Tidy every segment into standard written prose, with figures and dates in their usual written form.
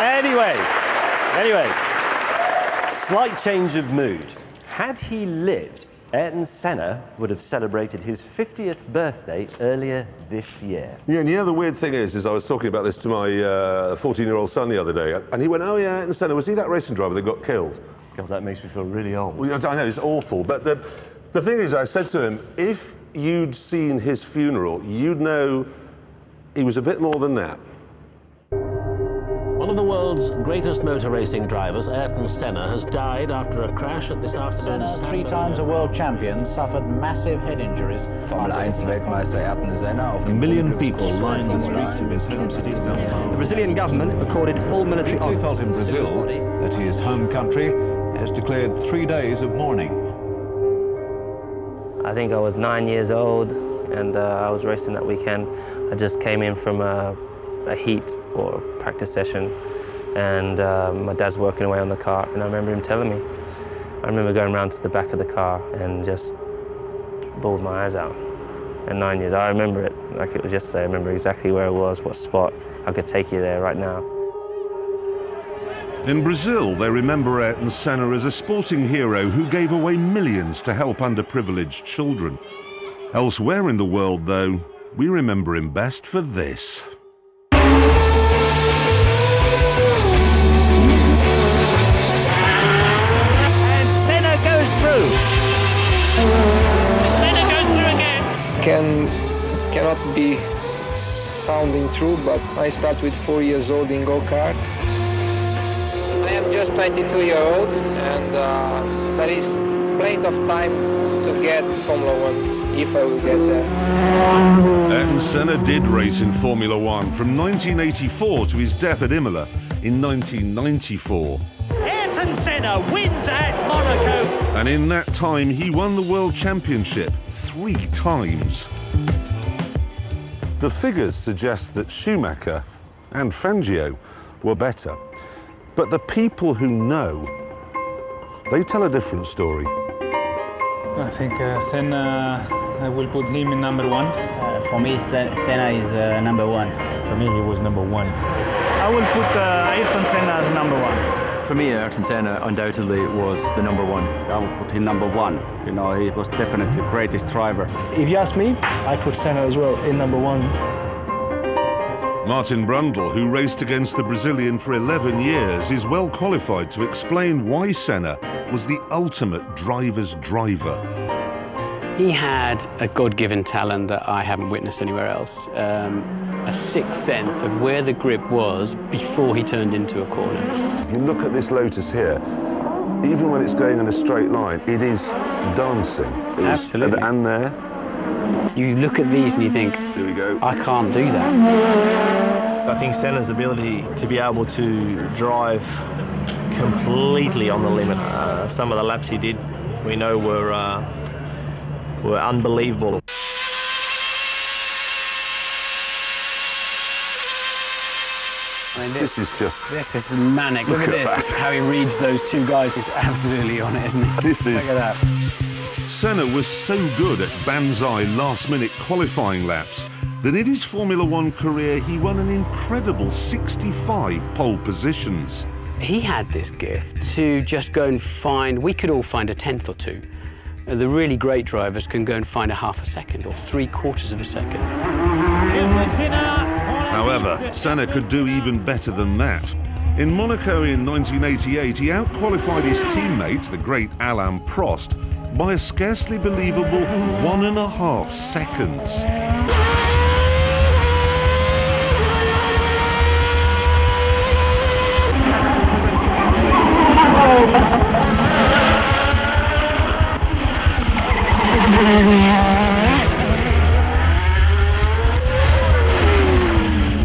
Anyway, slight change of mood. Had he lived, Ayrton Senna would have celebrated his 50th birthday earlier this year. Yeah, and the weird thing is I was talking about this to my 14-year-old son the other day, and he went, oh yeah, Ayrton Senna, was he that racing driver that got killed? God, that makes me feel really old. Well, I know, it's awful, but the thing is, I said to him, if you'd seen his funeral, you'd know he was a bit more than that. One of the world's greatest motor racing drivers, Ayrton Senna, has died after a crash at this afternoon's... Senna, 3 times a world champion, suffered massive head injuries. Formel 1 Weltmeister Ayrton Senna auf A million people lined the streets of his home city, Sao Paulo. The Brazilian government accorded full military honors. He felt in Brazil that his home country has declared 3 days of mourning. I think I was 9 years old, and I was racing that weekend. I just came in from a heat or a practice session, and my dad's working away on the car, and I remember him telling me. I remember going around to the back of the car and just bawled my eyes out. At 9 years, I remember it like it was yesterday. I remember exactly where it was, what spot. I could take you there right now. In Brazil, they remember Ayrton Senna as a sporting hero who gave away millions to help underprivileged children. Elsewhere in the world, though, we remember him best for this. Cannot be sounding true, but I start with 4 years old in go-kart. I am just 22-year-old, and there is plenty of time to get Formula 1, if I will get there. Ayrton Senna did race in Formula 1 from 1984 to his death at Imola in 1994. Ayrton Senna wins at Monaco. And in that time, he won the World Championship 3 times. The figures suggest that Schumacher and Fangio were better. But the people who know, they tell a different story. I think Senna, I will put him in number 1. For me, Senna is number 1. For me, he was number 1. I will put Ayrton Senna as number 1. For me, Ayrton Senna undoubtedly was the number 1. I would put him number 1. You know, he was definitely the greatest driver. If you ask me, I put Senna as well in number 1. Martin Brundle, who raced against the Brazilian for 11 years, is well qualified to explain why Senna was the ultimate driver's driver. He had a God-given talent that I haven't witnessed anywhere else. A sixth sense of where the grip was before he turned into a corner. If you look at this Lotus here, even when it's going in a straight line, it is dancing. Absolutely. And there. You look at these and you think, here we go. I can't do that. I think Senna's ability to be able to drive completely on the limit. Some of the laps he did, we know were unbelievable. I mean, this is manic. Look at this, how he reads those 2 guys. He's absolutely on it, isn't he? This is... Look at that. Senna was so good at banzai last-minute qualifying laps that in his Formula 1 career he won an incredible 65 pole positions. He had this gift to just go and find, we could all find a 10th or 2. The really great drivers can go and find a half a second or 3/4 of a second. However, Senna could do even better than that. In Monaco in 1988, he out-qualified his teammate, the great Alain Prost, by a scarcely believable 1.5 seconds.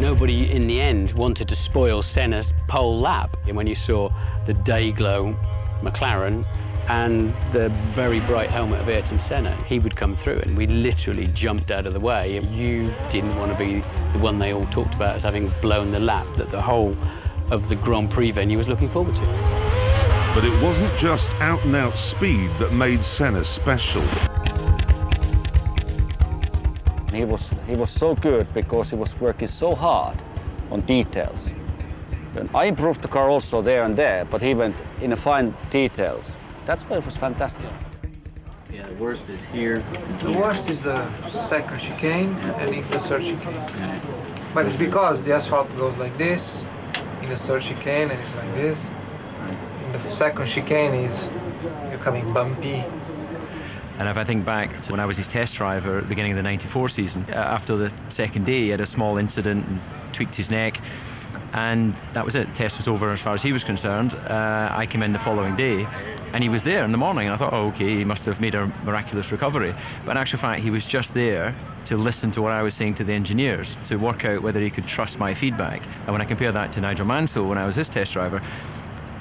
Nobody in the end wanted to spoil Senna's pole lap. And when you saw the day-glow McLaren and the very bright helmet of Ayrton Senna, he would come through and we literally jumped out of the way. You didn't want to be the one they all talked about as having blown the lap that the whole of the Grand Prix venue was looking forward to. But it wasn't just out-and-out speed that made Senna special. He was so good because he was working so hard on details. And I improved the car also there and there, but he went in the fine details. That's why it was fantastic. Yeah, the worst is here. The worst is the second chicane and in the third chicane. But it's because the asphalt goes like this, in the third chicane and it's like this. In the second chicane you're coming bumpy. And if I think back to when I was his test driver at the beginning of the '94 season, after the second day he had a small incident and tweaked his neck, and that was it. The test was over as far as he was concerned. I came in the following day and he was there in the morning, and I thought, oh, okay, he must have made a miraculous recovery. But in actual fact, he was just there to listen to what I was saying to the engineers, to work out whether he could trust my feedback. And when I compare that to Nigel Mansell, when I was his test driver,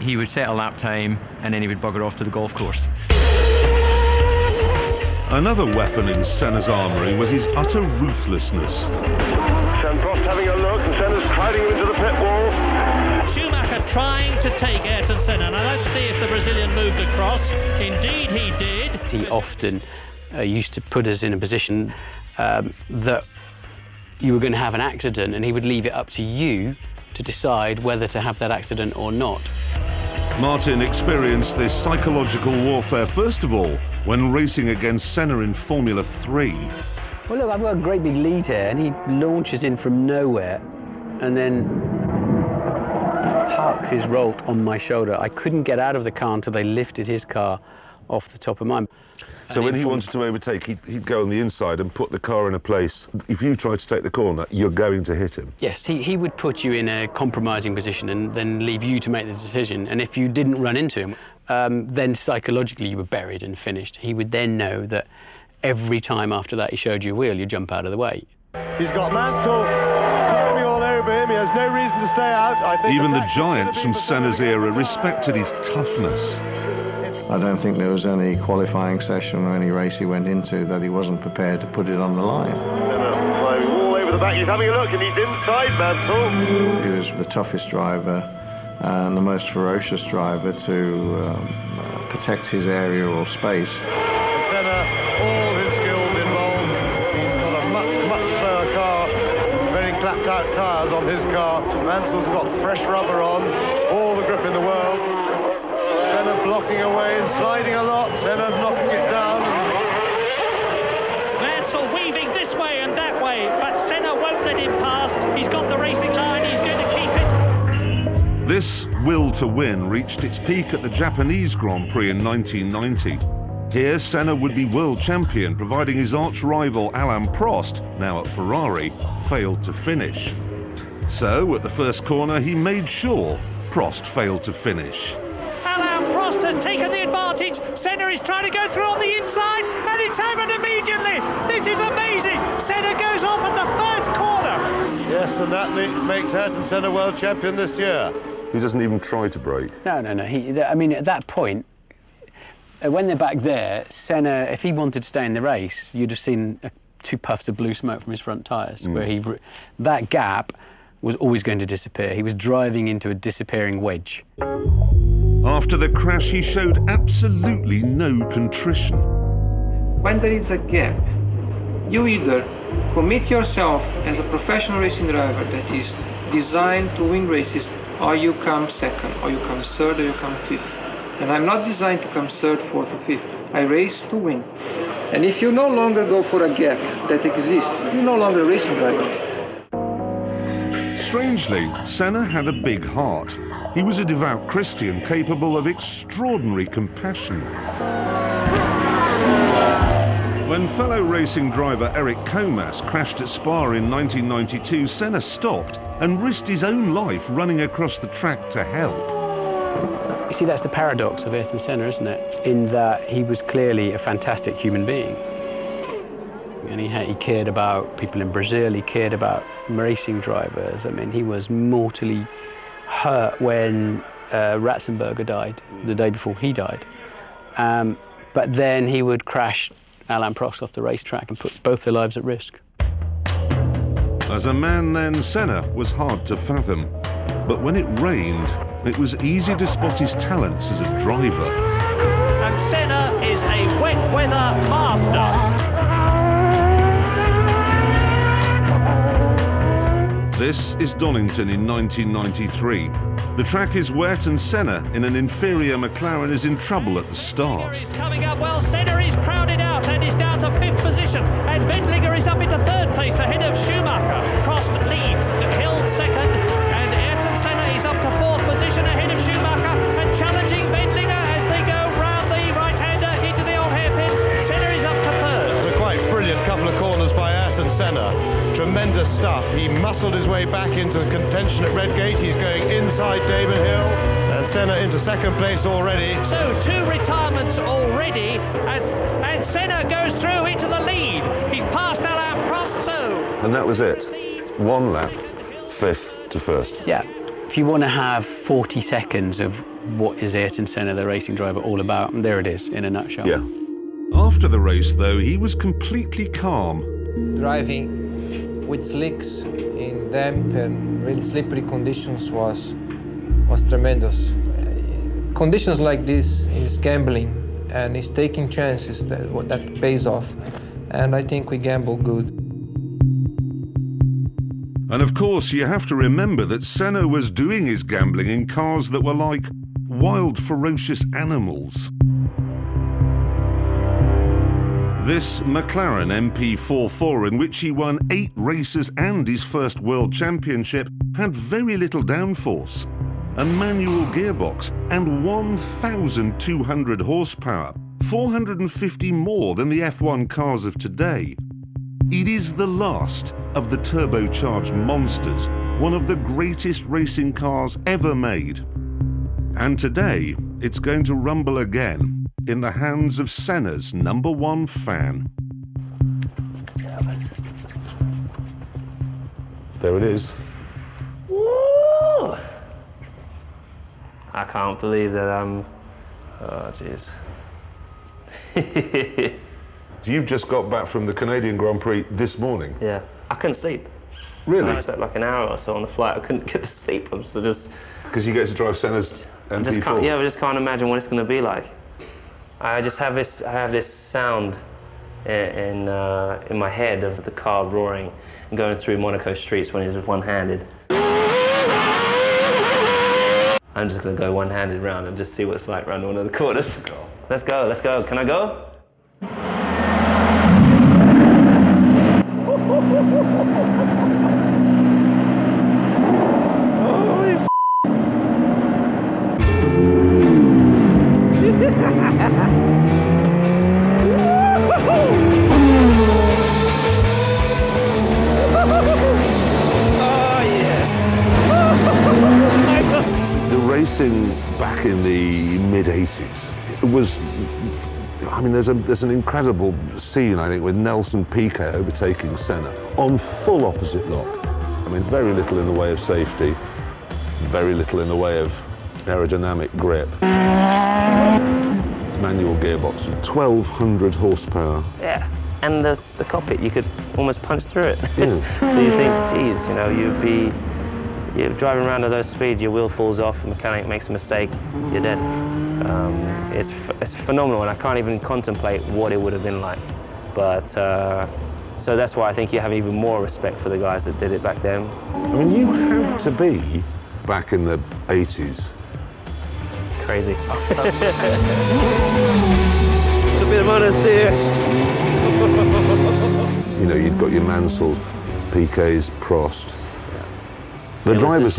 he would set a lap time and then he would bugger off to the golf course. Another weapon in Senna's armoury was his utter ruthlessness. Prost having a look, and Senna's crowding him into the pit wall. Schumacher trying to take Ayrton Senna. Now let's see if the Brazilian moved across. Indeed he did. He often used to put us in a position that you were going to have an accident, and he would leave it up to you to decide whether to have that accident or not. Martin experienced this psychological warfare first of all when racing against Senna in Formula 3. Well, look, I've got a great big lead here, and he launches in from nowhere and then parks his Rolt on my shoulder. I couldn't get out of the car until they lifted his car off the top of mine. So when he wanted to overtake, he'd go on the inside and put the car in a place. If you try to take the corner, you're going to hit him. Yes, he would put you in a compromising position and then leave you to make the decision. And if you didn't run into him, then psychologically you were buried and finished. He would then know that every time after that he showed you a wheel, you jump out of the way. He's got Mansell climbing all over him. He has no reason to stay out. I think even the giants from Senna's era respected his toughness. I don't think there was any qualifying session or any race he went into that he wasn't prepared to put it on the line. Climbing all over the back. He's having a look, and he's inside Mansell. He was the toughest driver and the most ferocious driver to protect his area or space. And Senna, all his skills involved. He's got a much slower car, very clapped out tyres on his car. Mansell's got fresh rubber on, all the grip in the world. Senna blocking away and sliding a lot, Senna knocking it down. Mansell weaving this way and that way, but Senna won't let him past. He's got the racing line, he's going to keep it. This will to win reached its peak at the Japanese Grand Prix in 1990. Here, Senna would be world champion, providing his arch-rival Alain Prost, now at Ferrari, failed to finish. So, at the first corner, he made sure Prost failed to finish. Alain Prost has taken the advantage. Senna is trying to go through on the inside, and it's happened immediately. This is amazing. Senna goes off at the first corner. Yes, and that makes Ayrton Senna world champion this year. He doesn't even try to brake. No. I mean, at that point, when they're back there, Senna, if he wanted to stay in the race, you'd have seen 2 puffs of blue smoke from his front tyres, where that gap was always going to disappear. He was driving into a disappearing wedge. After the crash, he showed absolutely no contrition. When there is a gap, you either commit yourself as a professional racing driver that is designed to win races, or you come second, or you come third, or you come fifth. And I'm not designed to come third, fourth, or fifth. I race to win. And if you no longer go for a gap that exists, you're no longer a racing driver. Strangely, Senna had a big heart. He was a devout Christian capable of extraordinary compassion. When fellow racing driver Eric Comas crashed at Spa in 1992, Senna stopped and risked his own life running across the track to help. You see, that's the paradox of Ayrton Senna, isn't it? In that he was clearly a fantastic human being. And he cared about people in Brazil, he cared about racing drivers. I mean, he was mortally hurt when Ratzenberger died, the day before he died. But then he would crash Alain Prost off the racetrack and put both their lives at risk. As a man then, Senna was hard to fathom. But when it rained, it was easy to spot his talents as a driver. And Senna is a wet weather master. This is Donington in 1993. The track is wet and Senna, in an inferior McLaren, is in trouble at the start. Senna is coming up well. Senna is crowded out and is down to 5th position. And Wendlinger is up into 3rd place ahead of Schumacher. Prost leads, Hill 2nd. And Ayrton Senna is up to 4th position ahead of Schumacher and challenging Wendlinger as they go round the right-hander into the old hairpin. Senna is up to 3rd. A quite brilliant couple of corners by Ayrton Senna. Tremendous stuff. He muscled his way back into contention at Redgate. He's going inside Damon Hill, and Senna into 2nd place already. So 2 retirements already, and Senna goes through into the lead. He's passed Alain Prost, so... And that was it. 1 lap, 5th to 1st. Yeah. If you want to have 40 seconds of what is Ayrton Senna, the racing driver, all about, there it is, in a nutshell. Yeah. After the race, though, he was completely calm. Driving with slicks in damp and really slippery conditions was tremendous. Conditions like this is gambling, and it's taking chances that pays off. And I think we gambled good. And of course, you have to remember that Senna was doing his gambling in cars that were like wild, ferocious animals. This McLaren MP44, in which he won 8 races and his first World Championship, had very little downforce, a manual gearbox and 1,200 horsepower, 450 more than the F1 cars of today. It is the last of the turbocharged monsters, one of the greatest racing cars ever made. And today, it's going to rumble again in the hands of Senna's #1 fan. There it is. Woo! I can't believe that I'm... Oh, jeez. You've just got back from the Canadian Grand Prix this morning. Yeah. I couldn't sleep. Really? I slept like an hour or so on the flight. I couldn't get to sleep. I was just... Because you get to drive Senna's MP4. I just can't imagine what it's going to be like. I have this sound in my head of the car roaring and going through Monaco streets when he's one-handed. I'm just going to go one-handed round and just see what it's like around one of the corners. Let's go, let's go. Can I go? Holy f***. The racing back in the mid-80s, it was, I mean, there's an incredible scene, I think, with Nelson Piquet overtaking Senna on full opposite lock. I mean, very little in the way of safety, very little in the way of aerodynamic grip. Manual gearbox, 1,200 horsepower. Yeah, and the cockpit, you could almost punch through it. Yeah. So you think, geez, you know, you're driving around at those speeds, your wheel falls off, the mechanic makes a mistake, you're dead. It's phenomenal, and I can't even contemplate what it would have been like. But, so that's why I think you have even more respect for the guys that did it back then. I mean, you had to be, back in the 80s, crazy. A bit of honesty here. You know, you've got your Mansells, Piquets, Prost. The drivers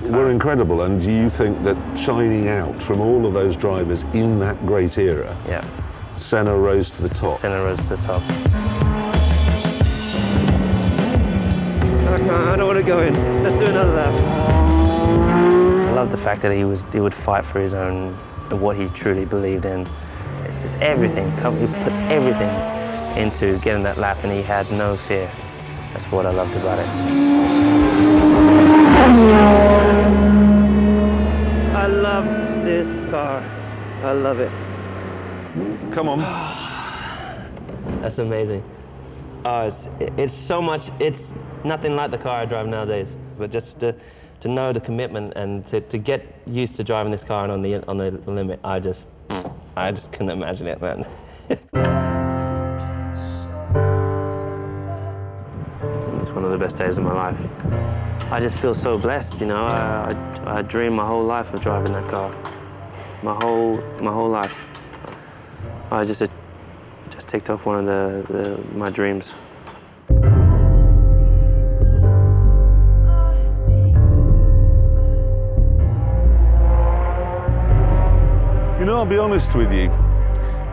were incredible, and do you think that shining out from all of those drivers in that great era, Senna rose to the top? Senna rose to the top. I don't want to go in. Let's do another lap. I love the fact that he would fight for his own, what he truly believed in. It's just everything. He puts everything into getting that lap, and he had no fear. That's what I loved about it. I love this car. I love it. Come on. That's amazing. Oh, it's so much. It's nothing like the car I drive nowadays. But just to know the commitment and to get used to driving this car and on the limit, I just couldn't imagine it, man. It's one one of the best days of my life. I just feel so blessed, you know. I dreamed my whole life of driving that car. My whole life. I just ticked off one of my dreams. You know, I'll be honest with you,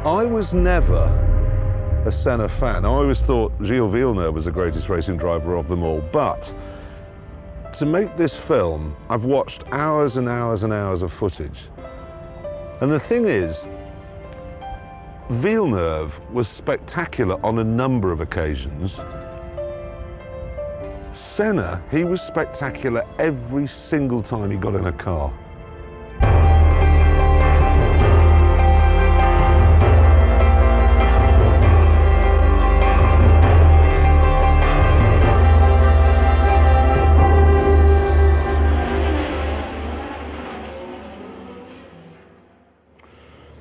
I was never a Senna fan. I always thought Gilles Villeneuve was the greatest racing driver of them all, but to make this film, I've watched hours and hours and hours of footage. And the thing is, Villeneuve was spectacular on a number of occasions. Senna, he was spectacular every single time he got in a car.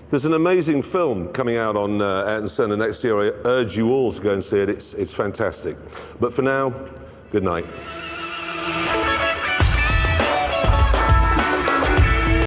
There's an amazing film coming out on Ayrton Senna next year. I urge you all to go and see it. It's fantastic. But for now, good night.